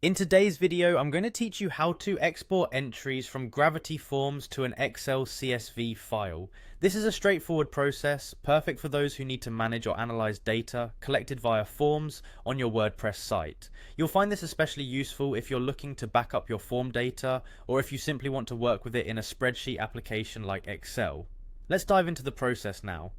In today's video, I'm going to teach you how to export entries from Gravity Forms to an Excel CSV file. This is a straightforward process, perfect for those who need to manage or analyze data collected via forms on your WordPress site. You'll find this especially useful if you're looking to back up your form data, or if you simply want to work with it in a spreadsheet application like Excel. Let's dive into the process now.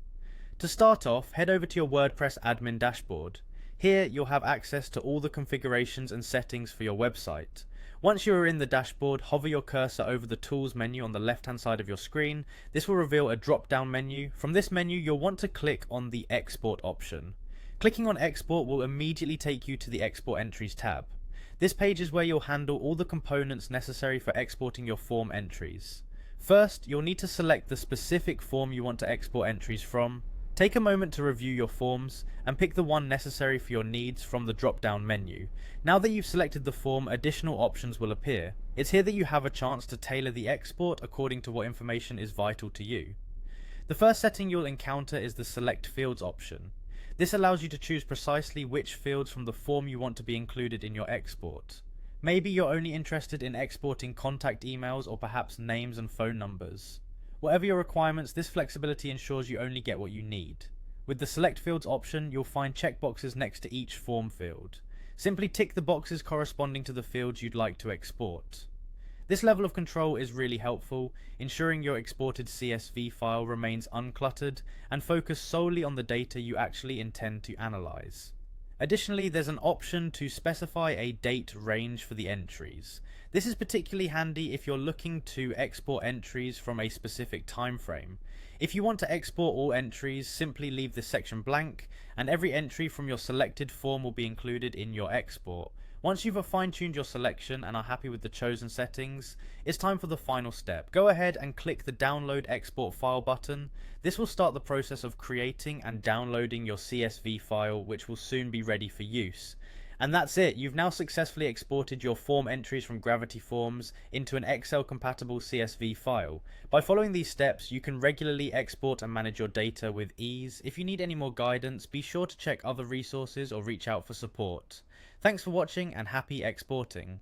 To start off, head over to your WordPress admin dashboard. Here, you'll have access to all the configurations and settings for your website. Once you are in the dashboard, hover your cursor over the Tools menu on the left-hand side of your screen. This will reveal a drop-down menu. From this menu, you'll want to click on the Export option. Clicking on Export will immediately take you to the Export Entries tab. This page is where you'll handle all the components necessary for exporting your form entries. First, you'll need to select the specific form you want to export entries from. Take a moment to review your forms and pick the one necessary for your needs from the drop-down menu. Now that you've selected the form, additional options will appear. It's here that you have a chance to tailor the export according to what information is vital to you. The first setting you'll encounter is the Select Fields option. This allows you to choose precisely which fields from the form you want to be included in your export. Maybe you're only interested in exporting contact emails or perhaps names and phone numbers. Whatever your requirements, this flexibility ensures you only get what you need. With the Select Fields option, you'll find checkboxes next to each form field. Simply tick the boxes corresponding to the fields you'd like to export. This level of control is really helpful, ensuring your exported CSV file remains uncluttered and focused solely on the data you actually intend to analyze. Additionally, there's an option to specify a date range for the entries. This is particularly handy if you're looking to export entries from a specific time frame. If you want to export all entries, simply leave this section blank, and every entry from your selected form will be included in your export. Once you've fine-tuned your selection and are happy with the chosen settings, it's time for the final step. Go ahead and click the Download Export File button. This will start the process of creating and downloading your CSV file, which will soon be ready for use. And that's it, you've now successfully exported your form entries from Gravity Forms into an Excel-compatible CSV file. By following these steps, you can regularly export and manage your data with ease. If you need any more guidance, be sure to check other resources or reach out for support. Thanks for watching and happy exporting.